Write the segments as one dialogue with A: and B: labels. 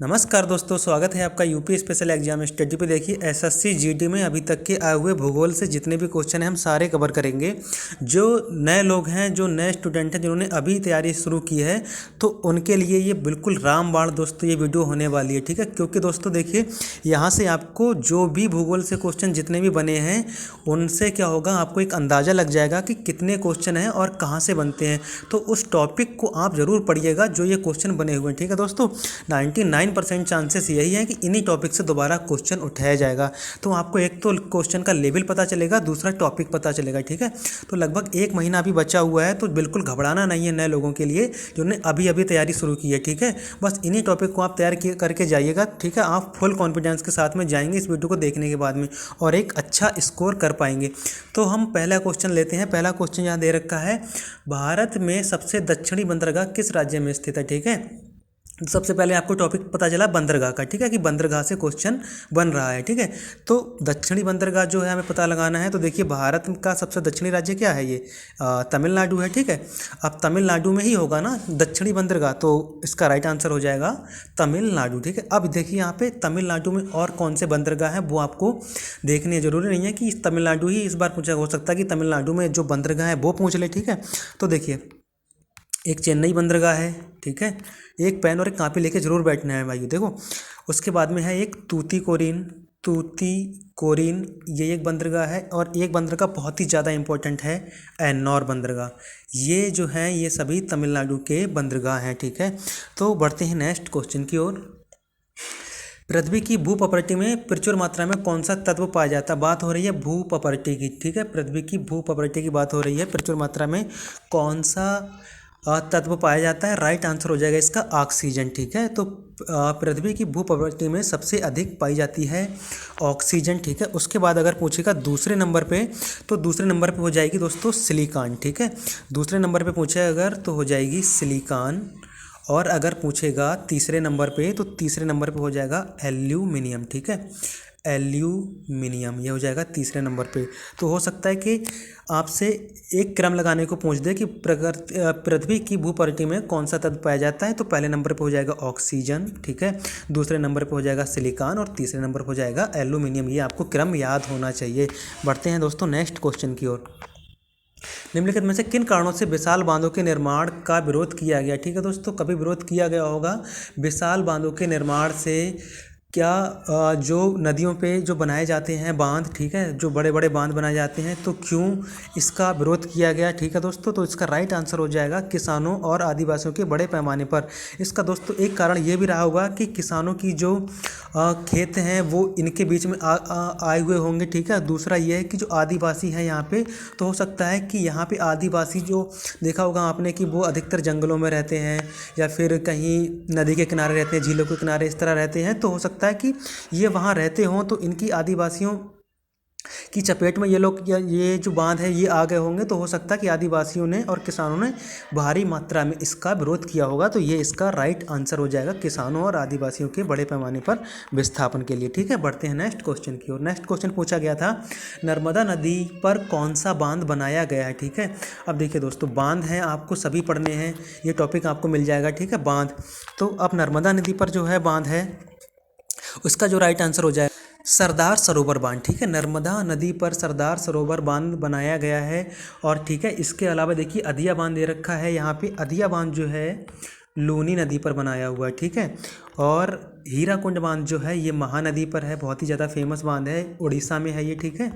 A: नमस्कार दोस्तों, स्वागत है आपका यूपी स्पेशल एग्जाम स्टडी पे। देखिए एसएससी जीडी में अभी तक के आए हुए भूगोल से जितने भी क्वेश्चन हैं हम सारे कवर करेंगे। जो नए लोग हैं, जो नए स्टूडेंट हैं, जिन्होंने अभी तैयारी शुरू की है, तो उनके लिए ये बिल्कुल रामबाण दोस्तों ये वीडियो होने वाली है, ठीक है। क्योंकि दोस्तों देखिए, यहाँ से आपको जो भी भूगोल से क्वेश्चन जितने भी बने हैं उनसे क्या होगा, आपको एक अंदाज़ा लग जाएगा कि कितने क्वेश्चन हैं और कहाँ से बनते हैं। तो उस टॉपिक को आप ज़रूर पढ़िएगा जो ये क्वेश्चन बने हुए हैं, ठीक है दोस्तों। 99% चांसेस यही है कि इन्हीं टॉपिक से दोबारा क्वेश्चन उठाया जाएगा। तो आपको एक तो क्वेश्चन का लेवल पता चलेगा, दूसरा टॉपिक पता चलेगा, ठीक है। तो लगभग 1 महीना अभी बचा हुआ है, तो बिल्कुल घबराना नहीं है नए लोगों के लिए जिन्होंने अभी अभी तैयारी शुरू की है, ठीक है। बस इन्हीं टॉपिक को आप तैयार करके जाइएगा, ठीक है। आप फुल कॉन्फिडेंस के साथ में जाएंगे इस वीडियो को देखने के बाद में और एक अच्छा स्कोर कर पाएंगे। तो हम पहला क्वेश्चन लेते हैं। पहला क्वेश्चन यहाँ दे रखा है, भारत में सबसे दक्षिणी बंदरगाह किस राज्य में स्थित है, ठीक है। सबसे पहले आपको टॉपिक पता चला बंदरगाह का, ठीक है, कि बंदरगाह से क्वेश्चन बन रहा है, ठीक है। तो दक्षिणी बंदरगाह जो है हमें पता लगाना है। तो देखिए, भारत का सबसे दक्षिणी राज्य क्या है, ये तमिलनाडु है, ठीक है। अब तमिलनाडु में ही होगा ना दक्षिणी बंदरगाह, तो इसका राइट आंसर हो जाएगा तमिलनाडु, ठीक है। अब देखिए यहाँ पे तमिलनाडु में और कौन से बंदरगाह हैं वो आपको देखने जरूरी नहीं है कि तमिलनाडु ही इस बार पूछा, हो सकता है कि तमिलनाडु में जो बंदरगाह है वो पूछ ले, ठीक है। तो देखिए, एक चेन्नई बंदरगाह है, ठीक है। एक पेन और एक कापी लेके जरूर बैठना है भाई, देखो। उसके बाद में है एक तूतीकोरिन, ये एक बंदरगाह है। और एक बंदरगाह बहुत ही ज़्यादा इंपॉर्टेंट है, एन्नौर बंदरगाह। ये जो है ये सभी तमिलनाडु के बंदरगाह हैं, ठीक है। तो बढ़ते हैं नेक्स्ट क्वेश्चन की ओर। पृथ्वी की भूप्रकृति में प्रचुर मात्रा में कौन सा तत्व पाया जाता है। बात हो रही है भूप्रकृति की, ठीक है। पृथ्वी की भूप्रकृति की बात हो रही है, प्रचुर मात्रा में कौन सा तत्व पाया जाता है। राइट आंसर हो जाएगा इसका ऑक्सीजन, ठीक है। तो पृथ्वी की भूप्रकृति में सबसे अधिक पाई जाती है ऑक्सीजन, ठीक है। उसके बाद अगर पूछेगा दूसरे नंबर पे, तो दूसरे नंबर पे हो जाएगी दोस्तों सिलिकॉन, ठीक है। दूसरे नंबर पे पूछे अगर तो हो जाएगी सिलिकॉन। और अगर पूछेगा तीसरे नंबर पे, तो तीसरे नंबर पे हो जाएगा एल्यूमिनियम, ठीक है। एल्यूमिनियम ये हो जाएगा तीसरे नंबर पे। तो हो सकता है कि आपसे एक क्रम लगाने को पूछ दे कि पृथ्वी की भूप्रकृति में कौन सा तत्व पाया जाता है। तो पहले नंबर पे हो जाएगा ऑक्सीजन, ठीक है। दूसरे नंबर पे हो जाएगा सिलिकॉन और तीसरे नंबर पे हो जाएगा एल्यूमिनियम। ये आपको क्रम याद होना चाहिए। बढ़ते हैं दोस्तों नेक्स्ट क्वेश्चन की ओर। निम्नलिखित में से किन कारणों से विशाल बांधों के निर्माण का विरोध किया गया, ठीक है दोस्तों। कभी विरोध किया गया होगा विशाल बांधों के निर्माण से। क्या जो नदियों पे जो बनाए जाते हैं बांध, ठीक है, जो बड़े बड़े बांध बनाए जाते हैं, तो क्यों इसका विरोध किया गया, ठीक है दोस्तों। तो इसका राइट आंसर हो जाएगा किसानों और आदिवासियों के बड़े पैमाने पर। इसका दोस्तों एक कारण ये भी रहा होगा कि किसानों की जो खेत हैं वो इनके बीच में आए हुए होंगे, ठीक है। दूसरा ये है कि जो आदिवासी हैं यहाँ पे, तो हो सकता है कि यहाँ पे आदिवासी जो देखा होगा आपने कि वो अधिकतर जंगलों में रहते हैं या फिर कहीं नदी के किनारे रहते हैं, झीलों के किनारे इस तरह रहते हैं। तो हो सकता है कि ये वहाँ रहते हों, तो इनकी आदिवासियों की चपेट में ये लोग ये जो बांध है ये आ गए होंगे। तो हो सकता है कि आदिवासियों ने और किसानों ने भारी मात्रा में इसका विरोध किया होगा। तो ये इसका राइट आंसर हो जाएगा किसानों और आदिवासियों के बड़े पैमाने पर विस्थापन के लिए, ठीक है। बढ़ते हैं नेक्स्ट क्वेश्चन की ओर। नेक्स्ट क्वेश्चन पूछा गया था, नर्मदा नदी पर कौन सा बांध बनाया गया है, ठीक है। अब देखिए दोस्तों, बांध हैं आपको सभी पढ़ने हैं, ये टॉपिक आपको मिल जाएगा, ठीक है, बांध। तो अब नर्मदा नदी पर जो है बांध है, उसका जो राइट आंसर हो जाए सरदार सरोवर बांध, ठीक है। नर्मदा नदी पर सरदार सरोवर बांध बनाया गया है। और ठीक है, इसके अलावा देखिए अधिया बांध दे रखा है यहाँ पे। अधिया बांध जो है लूनी नदी पर बनाया हुआ है, ठीक है। और हीराकुंड बांध जो है ये महानदी पर है, बहुत ही ज़्यादा फेमस बांध है, उड़ीसा में है ये, ठीक है।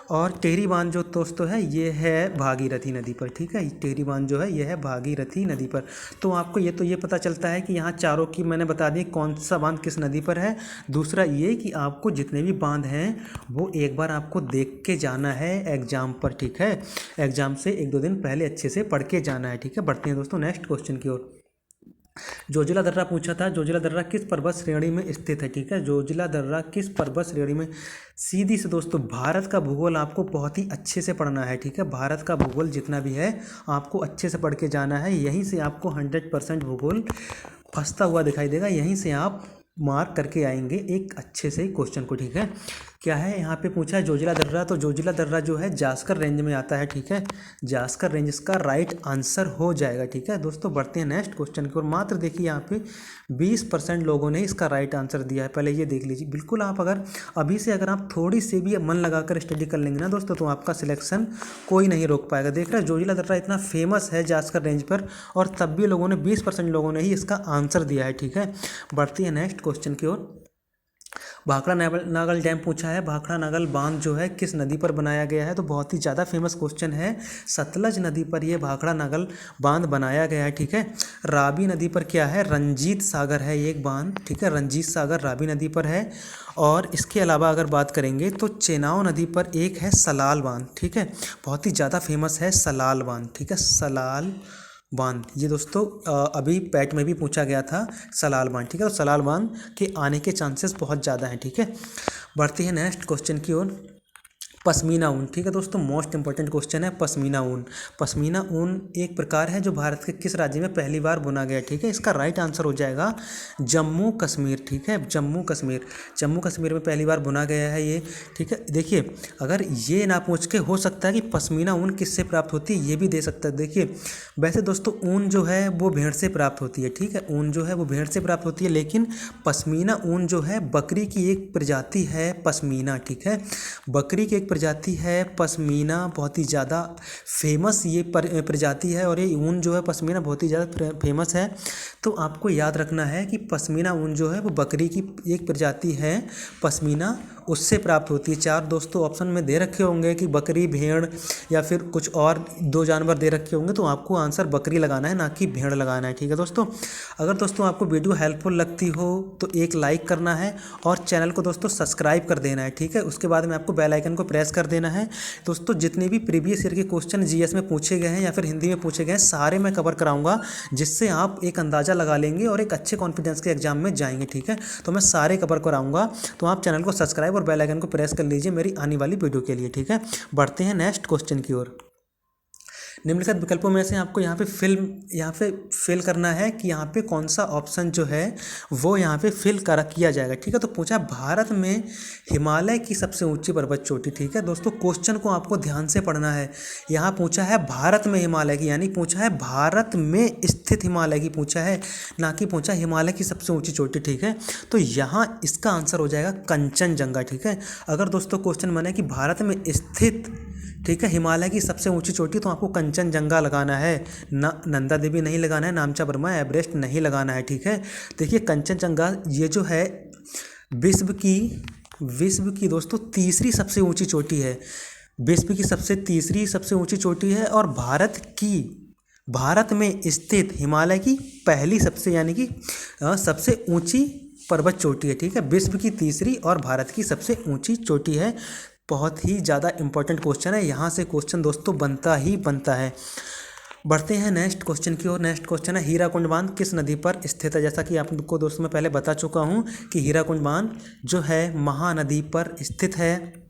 A: और टेहरी बांध जो दोस्तों है ये है भागीरथी नदी पर, ठीक है। टेहरी बांध जो है ये है भागीरथी नदी पर। तो आपको ये पता चलता है कि यहाँ चारों की मैंने बता दी कौन सा बांध किस नदी पर है। दूसरा ये कि आपको जितने भी बांध हैं वो एक बार आपको देख के जाना है एग्जाम पर, ठीक है। एग्जाम से 1-2 दिन पहले अच्छे से पढ़ के जाना है, ठीक है। बढ़ते हैं दोस्तों नेक्स्ट क्वेश्चन की ओर। जोजिला दर्रा पूछा था, जोजिला दर्रा किस पर्वत श्रेणी में स्थित है, ठीक है। जोजिला दर्रा किस पर्वत श्रेणी में। सीधी से दोस्तों भारत का भूगोल आपको बहुत ही अच्छे से पढ़ना है, ठीक है। भारत का भूगोल जितना भी है आपको अच्छे से पढ़ के जाना है। यहीं से आपको 100% भूगोल फंसता हुआ दिखाई देगा, यहीं से आप मार्क करके आएंगे एक अच्छे से क्वेश्चन को, ठीक है। क्या है यहाँ पे पूछा है जोजिला दर्रा, तो जोजिला दर्रा जो है जास्कर रेंज में आता है, ठीक है, जास्कर रेंज इसका राइट आंसर हो जाएगा, ठीक है दोस्तों। बढ़ते हैं नेक्स्ट क्वेश्चन की ओर। मात्र देखिए यहाँ पे 20% लोगों ने इसका राइट आंसर दिया है, पहले ये देख लीजिए। बिल्कुल आप अगर अभी से अगर आप थोड़ी सी भी मन लगाकर स्टडी कर लेंगे ना दोस्तों, तो आपका सिलेक्शन कोई नहीं रोक पाएगा। देख रहे हैं जोजिला दर्रा इतना फेमस है जास्कर रेंज पर, और तब भी लोगों ने 20% लोगों ने ही इसका आंसर दिया है, ठीक है। बढ़ती है नेक्स्ट क्वेश्चन की ओर। भाखड़ा नागल डैम पूछा है, भाखड़ा नागल बांध जो है किस नदी पर बनाया गया है, तो बहुत ही ज़्यादा फेमस क्वेश्चन है। सतलज नदी पर ये भाखड़ा नागल बांध बनाया गया है, ठीक है। रावी नदी पर क्या है, रंजीत सागर है ये एक बांध, ठीक है, रंजीत सागर रावी नदी पर है। और इसके अलावा अगर बात करेंगे तो चेनाव नदी पर एक है सलाल बांध, ठीक है, बहुत ही ज़्यादा फेमस है सलाल बांध, ठीक है, सलाल बांध। ये दोस्तों अभी पैट में भी पूछा गया था सलाल बांध, ठीक है, तो सलाल बांध के आने के चांसेस बहुत ज़्यादा हैं, ठीक है। बढ़ती है नेक्स्ट क्वेश्चन की ओर। पश्मीना ऊन, ठीक है दोस्तों, मोस्ट इंपॉर्टेंट क्वेश्चन है पश्मीना ऊन। पश्मीना ऊन एक प्रकार है जो भारत के किस राज्य में पहली बार बुना गया, ठीक है, इसका राइट आंसर हो जाएगा जम्मू कश्मीर, ठीक है, जम्मू कश्मीर। जम्मू कश्मीर में पहली बार बुना गया है ये, ठीक है। देखिए अगर ये ना पूछ के हो सकता है कि पश्मीना ऊन किससे प्राप्त होती है, ये भी दे सकता है। देखिए वैसे दोस्तों ऊन जो है वो भेड़ से प्राप्त होती है, ठीक है, ऊन जो है वो भेड़ से प्राप्त होती है, लेकिन पश्मीना ऊन जो है बकरी की एक प्रजाति है पश्मीना, ठीक है, बकरी की एक प्रजाति है पश्मीना, बहुत ही ज़्यादा फेमस ये प्रजाति है, और ये ऊन जो है पश्मीना बहुत ही ज़्यादा फेमस है। तो आपको याद रखना है कि पश्मीना ऊन जो है वो बकरी की एक प्रजाति है पश्मीना, उससे प्राप्त होती है। चार दोस्तों ऑप्शन में दे रखे होंगे कि बकरी, भेड़ या फिर कुछ और दो जानवर दे रखे होंगे, तो आपको आंसर बकरी लगाना है, ना कि भेड़ लगाना है, ठीक है दोस्तों। अगर दोस्तों आपको वीडियो हेल्पफुल लगती हो तो एक लाइक करना है और चैनल को दोस्तों सब्सक्राइब कर देना है, ठीक है। उसके बाद में आपको बेल आइकन को प्रेस कर देना है। दोस्तों जितने भी प्रीवियस ईयर के क्वेश्चन जीएस में पूछे गए हैं या फिर हिंदी में पूछे गए हैं, सारे मैं कवर कराऊंगा, जिससे आप एक अंदाज़ा लगा लेंगे और एक अच्छे कॉन्फिडेंस के एग्जाम में जाएंगे, ठीक है। तो मैं सारे कवर कराऊंगा, तो आप चैनल को सब्सक्राइब और बेल आइकन को प्रेस कर लीजिए मेरी आने वाली वीडियो के लिए, ठीक है। बढ़ते हैं नेक्स्ट क्वेश्चन की ओर। निम्नलिखित विकल्पों में से आपको यहाँ पे फिल करना है कि यहाँ पे कौन सा ऑप्शन जो है वो यहाँ पे किया जाएगा, ठीक है। तो पूछा भारत में हिमालय की सबसे ऊंची पर्वत चोटी, ठीक है दोस्तों, क्वेश्चन को आपको ध्यान से पढ़ना है। यहाँ पूछा है भारत में हिमालय की, यानी पूछा है भारत में स्थित हिमालय की पूछा है, ना कि पूछा हिमालय की सबसे ऊंची चोटी, ठीक है। तो यहाँ इसका आंसर हो जाएगा कंचनजंगा, ठीक है। अगर दोस्तों क्वेश्चन बने कि भारत में स्थित, ठीक है, हिमालय की सबसे ऊंची चोटी, तो आपको कंचनजंगा लगाना है, ना नंदा देवी नहीं लगाना है, नामचा बर्मा एवरेस्ट नहीं लगाना है, ठीक है। देखिए कंचनजंगा ये जो है विश्व की दोस्तों तीसरी सबसे ऊंची चोटी है, विश्व की तीसरी सबसे ऊंची चोटी है, और भारत में स्थित हिमालय की पहली सबसे यानी कि सबसे ऊंची पर्वत चोटी है, ठीक है, विश्व की तीसरी और भारत की सबसे ऊंची चोटी है। बहुत ही ज़्यादा इंपॉर्टेंट क्वेश्चन है, यहाँ से क्वेश्चन दोस्तों बनता ही बनता है। बढ़ते हैं नेक्स्ट क्वेश्चन की ओर। नेक्स्ट क्वेश्चन है हीराकुंड बांध किस नदी पर स्थित है। जैसा कि आपको दोस्तों मैं पहले बता चुका हूँ कि हीराकुंड बांध जो है महानदी पर स्थित है,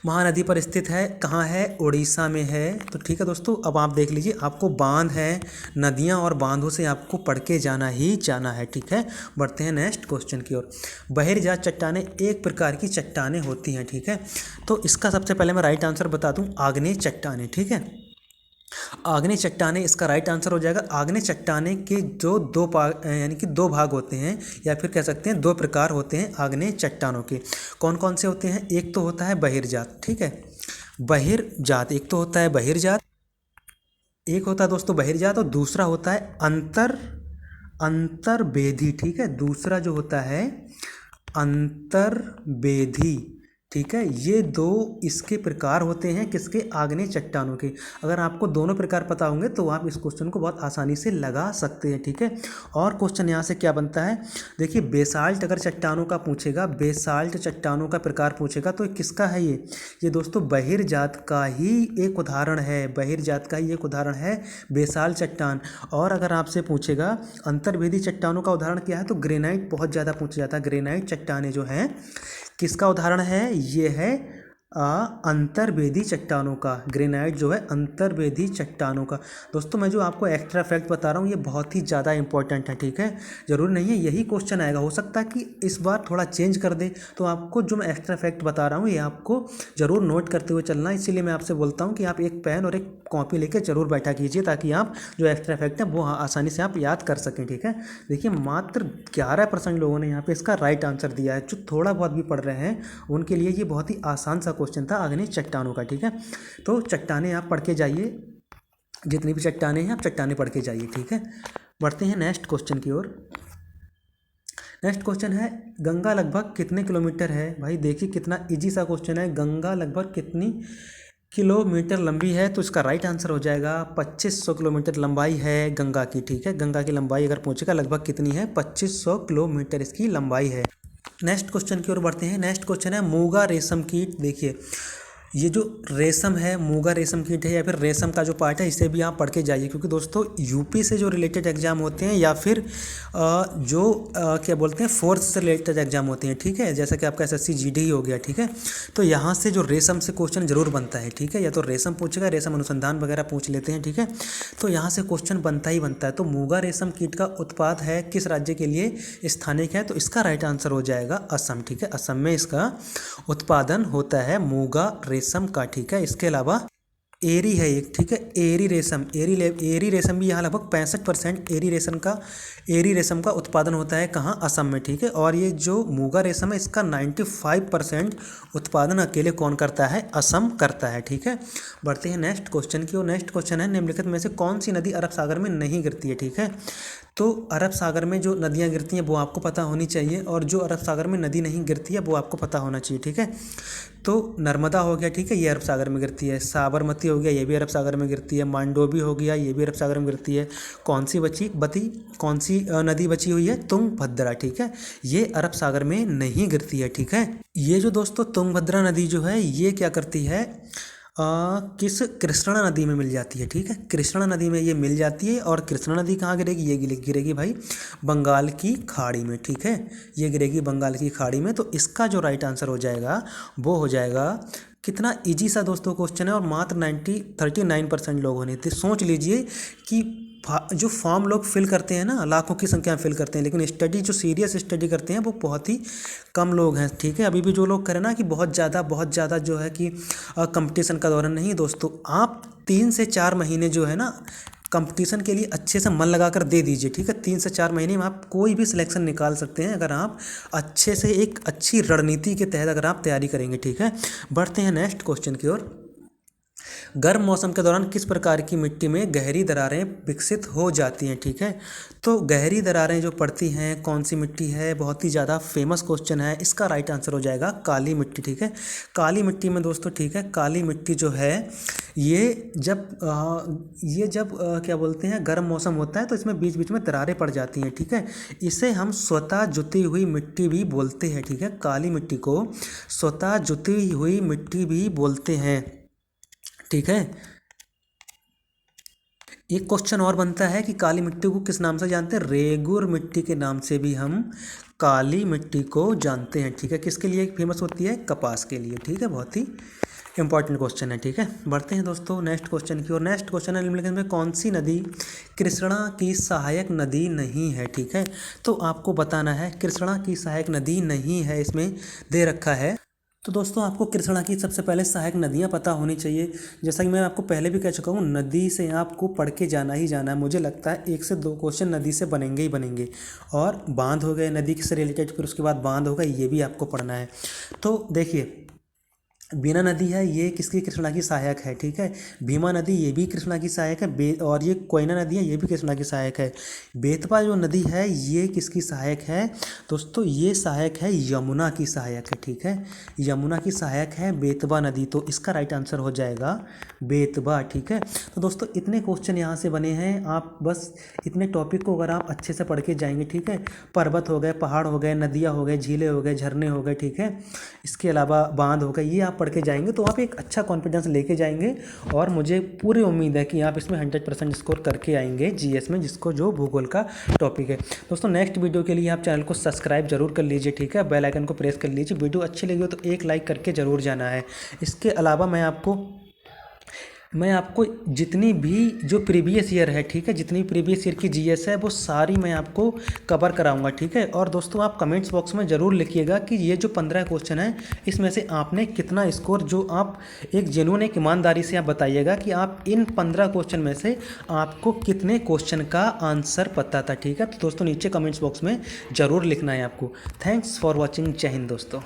A: महानदी पर स्थित है। कहाँ है, उड़ीसा में है। तो ठीक है दोस्तों, अब आप देख लीजिए, आपको बांध है, नदियाँ और बांधों से आपको पढ़ के जाना ही जाना है, ठीक है। बढ़ते हैं नेक्स्ट क्वेश्चन की ओर। बहिर्जात चट्टानें एक प्रकार की चट्टानें होती हैं, ठीक है। तो इसका सबसे पहले मैं राइट आंसर बता दूं, आग्नेय चट्टानें, ठीक है। आग्नेय चट्टानें इसका राइट आंसर हो जाएगा। आग्नेय चट्टानें के जो यानी कि दो भाग होते हैं, या फिर कह सकते हैं दो प्रकार होते हैं आग्नेय चट्टानों के। कौन कौन से होते हैं, एक तो होता है बहिर्जात, ठीक है, बहिर्जात, एक तो होता है बहिर्जात, एक होता है दोस्तों बहिर्जात, और दूसरा होता है अंतर्वेदी, ठीक है। दूसरा जो होता है अंतर्वेदी, ठीक है। ये दो इसके प्रकार होते हैं, किसके, आग्नेय चट्टानों के। अगर आपको दोनों प्रकार पता होंगे तो आप इस क्वेश्चन को बहुत आसानी से लगा सकते हैं, ठीक है। और क्वेश्चन यहाँ से क्या बनता है, देखिए बेसाल्ट अगर चट्टानों का पूछेगा, बेसाल्ट चट्टानों का प्रकार पूछेगा, तो किसका है ये दोस्तों बहिर्जात का ही एक उदाहरण है, बहिर्जात का ही एक उदाहरण है बेसाल्ट चट्टान। और अगर आपसे पूछेगा अंतर्वेदी चट्टानों का उदाहरण क्या है, तो ग्रेनाइट बहुत ज़्यादा पूछा जाता है। ग्रेनाइट चट्टानें जो हैं किसका उदाहरण है, ये है अंतर्वेदी चट्टानों का, ग्रेनाइट जो है अंतर्वेदी चट्टानों का। दोस्तों मैं जो आपको एक्स्ट्रा फैक्ट बता रहा हूँ ये बहुत ही ज़्यादा इंपॉर्टेंट है, ठीक है। ज़रूरी नहीं है यही क्वेश्चन आएगा, हो सकता है कि इस बार थोड़ा चेंज कर दे। तो आपको जो मैं एक्स्ट्रा फैक्ट बता रहा हूँ ये आपको ज़रूर नोट करते हुए चलना है। इसीलिए मैं आपसे बोलता हूँ कि आप एक पेन और एक कॉपी लेकर ज़रूर बैठा कीजिए, ताकि आप जो एक्स्ट्रा फैक्ट है वो आसानी से आप याद कर सकें, ठीक है। देखिए मात्र 11% लोगों ने यहाँ पे इसका राइट आंसर दिया है। जो थोड़ा बहुत भी पढ़ रहे हैं उनके लिए ये बहुत ही आसान सा क्वेश्चन था अग्नि चट्टानों का, ठीक है। तो चट्टानें आप पढ़ के जाइए, जितनी भी चट्टानें हैं आप चट्टानें पढ़ के जाइए, ठीक है। बढ़ते हैं नेक्स्ट क्वेश्चन की ओर। नेक्स्ट क्वेश्चन है गंगा लगभग कितने किलोमीटर है। भाई देखिए कितना इजी सा क्वेश्चन है, गंगा लगभग कितनी किलोमीटर लंबी है। तो इसका राइट आंसर हो जाएगा 2500 किलोमीटर लंबाई है गंगा की, ठीक है। गंगा की लंबाई अगर पूछेगा लगभग कितनी है, 2500 किलोमीटर इसकी लंबाई है। नेक्स्ट क्वेश्चन की ओर बढ़ते हैं। नेक्स्ट क्वेश्चन है मूंगा रेशम कीट। देखिए ये जो रेशम है, मूंगा रेशम कीट है या फिर रेशम का जो पार्ट है, इसे भी आप पढ़ के जाइए, क्योंकि दोस्तों यूपी से जो रिलेटेड एग्जाम होते हैं या फिर क्या बोलते हैं फोर्स से रिलेटेड एग्जाम होते हैं, ठीक है। जैसा कि आपका एसएससी जीडी हो गया, ठीक है। तो यहाँ से जो रेशम से क्वेश्चन जरूर बनता है, ठीक है। या तो रेशम पूछेगा, रेशम अनुसंधान वगैरह पूछ लेते हैं, ठीक है। तो यहाँ से क्वेश्चन बनता ही बनता है। तो मूंगा रेशम कीट का उत्पाद है किस राज्य के लिए स्थानिक है, तो इसका राइट आंसर हो जाएगा असम, ठीक है। असम में इसका उत्पादन होता है मूंगा रेशम का, ठीक है। इसके अलावा एरी है एक, ठीक है, एरी रेशम, एरी रेशम भी यहाँ लगभग 65% एरी रेशम का उत्पादन होता है कहाँ, असम में, ठीक है। और ये जो मूंगा रेशम है इसका 95% उत्पादन अकेले कौन करता है, असम करता है, ठीक है। बढ़ते हैं नेक्स्ट क्वेश्चन की ओर। नेक्स्ट क्वेश्चन है निम्नलिखित में से कौन सी नदी अरब सागर में नहीं गिरती है, ठीक है। तो अरब सागर में जो नदियाँ गिरती हैं वो आपको पता होनी चाहिए, और जो अरब सागर में नदी नहीं गिरती है वो आपको पता होना चाहिए, ठीक है। तो नर्मदा हो गया, ठीक है, ये अरब सागर में गिरती है। साबरमती हो गया, ये भी अरब सागर में गिरती है। मांडोवी हो गया, ये भी अरब सागर में गिरती है। कौन सी नदी बची हुई है, तुंगभद्रा, ठीक है, ये अरब सागर में नहीं गिरती है, ठीक है। ये जो दोस्तों तुंगभद्रा नदी जो है ये क्या करती है, किस कृष्णा नदी में मिल जाती है, ठीक है। कृष्णा नदी में ये मिल जाती है। और कृष्णा नदी कहाँ गिरेगी, ये गिरेगी भाई बंगाल की खाड़ी में, ठीक है। ये गिरेगी बंगाल की खाड़ी में। तो इसका जो राइट आंसर हो जाएगा वो हो जाएगा, कितना इजी सा दोस्तों क्वेश्चन है, और मात्र 39% लोगों ने। तो सोच लीजिए कि जो फॉर्म लोग फिल करते हैं ना, लाखों की संख्या में फिल करते हैं, लेकिन स्टडी जो सीरियस स्टडी करते हैं वो बहुत ही कम लोग हैं, ठीक है। अभी भी जो लोग करें ना कि बहुत ज़्यादा जो है कि कंपटीशन का दौरान नहीं दोस्तों, आप 3 से 4 महीने जो है ना कंपटीशन के लिए अच्छे से मन लगाकर दे दीजिए, ठीक है। 3 से 4 महीने में आप कोई भी सिलेक्शन निकाल सकते हैं अगर आप अच्छे से एक अच्छी रणनीति के तहत अगर आप तैयारी करेंगे, ठीक है। बढ़ते हैं नेक्स्ट क्वेश्चन की ओर। गर्म मौसम के दौरान किस प्रकार की मिट्टी में गहरी दरारें विकसित हो जाती हैं, ठीक है। तो गहरी दरारें जो पड़ती हैं कौन सी मिट्टी है, बहुत ही ज़्यादा फेमस क्वेश्चन है। इसका राइट आंसर हो जाएगा काली मिट्टी, ठीक है। काली मिट्टी में दोस्तों, ठीक है, काली मिट्टी जो है ये जब क्या बोलते हैं गर्म मौसम होता है तो इसमें बीच बीच में दरारें पड़ जाती हैं, ठीक है। इसे हम स्वतः जुती हुई मिट्टी भी बोलते हैं, ठीक है। काली मिट्टी को स्वतः जुती हुई मिट्टी भी बोलते हैं, ठीक है। एक क्वेश्चन और बनता है कि काली मिट्टी को किस नाम से जानते हैं, रेगुर मिट्टी के नाम से भी हम काली मिट्टी को जानते हैं, ठीक है। किसके लिए फेमस होती है, कपास के लिए, ठीक है। बहुत ही इंपॉर्टेंट क्वेश्चन है, ठीक है। बढ़ते हैं दोस्तों नेक्स्ट क्वेश्चन की और। नेक्स्ट क्वेश्चन है निम्नलिखित में कौन सी नदी कृष्णा की सहायक नदी नहीं है, ठीक है। तो आपको बताना है कृष्णा की सहायक नदी नहीं है, इसमें दे रखा है। तो दोस्तों आपको कृष्णा की सबसे पहले सहायक नदियाँ पता होनी चाहिए। जैसा कि मैं आपको पहले भी कह चुका हूँ, नदी से आपको पढ़ के जाना ही जाना है। मुझे लगता है 1 से 2 क्वेश्चन नदी से बनेंगे ही बनेंगे। और बांध हो गए नदी से रिलेटेड, फिर उसके बाद बांध होगा, ये भी आपको पढ़ना है। तो देखिए बीना नदी है ये किसकी कृष्णा की सहायक है, ठीक है। भीमा नदी ये भी कृष्णा की सहायक है। और ये कोयना नदी है ये भी कृष्णा की सहायक है। बेतवा जो नदी है ये किसकी सहायक है दोस्तों, ये सहायक है यमुना की सहायक है, ठीक है। यमुना की सहायक है बेतवा नदी, तो इसका राइट आंसर हो जाएगा बेतवा, ठीक है। तो दोस्तों इतने क्वेश्चन यहाँ से बने हैं। आप बस इतने टॉपिक को अगर आप अच्छे से पढ़ के जाएंगे, ठीक है। पर्वत हो गए, पहाड़ हो गए, नदियाँ हो गए, झीलें हो गए, झरने हो गए, ठीक है। इसके अलावा बांध हो गए, ये आप पढ़ के जाएंगे तो आप एक अच्छा कॉन्फिडेंस लेके जाएंगे और मुझे पूरी उम्मीद है कि आप इसमें 100% स्कोर करके आएंगे जीएस में, जिसको जो भूगोल का टॉपिक है। दोस्तों नेक्स्ट वीडियो के लिए आप चैनल को सब्सक्राइब जरूर कर लीजिए, ठीक है, बेल आइकन को प्रेस कर लीजिए। वीडियो अच्छी लगी हो तो एक लाइक करके ज़रूर जाना है। इसके अलावा मैं आपको जितनी भी जो प्रीवियस ईयर है, ठीक है, जितनी प्रीवियस ईयर की जीएस है वो सारी मैं आपको कवर कराऊंगा, ठीक है। और दोस्तों आप कमेंट्स बॉक्स में ज़रूर लिखिएगा कि ये जो 15 क्वेश्चन है इसमें से आपने कितना स्कोर, जो आप एक जेन्युइन एक ईमानदारी से आप बताइएगा कि आप इन 15 क्वेश्चन में से आपको कितने क्वेश्चन का आंसर पता था, ठीक है। तो दोस्तों नीचे कमेंट्स बॉक्स में ज़रूर लिखना है आपको। Thanks for watching. जय हिंद दोस्तों।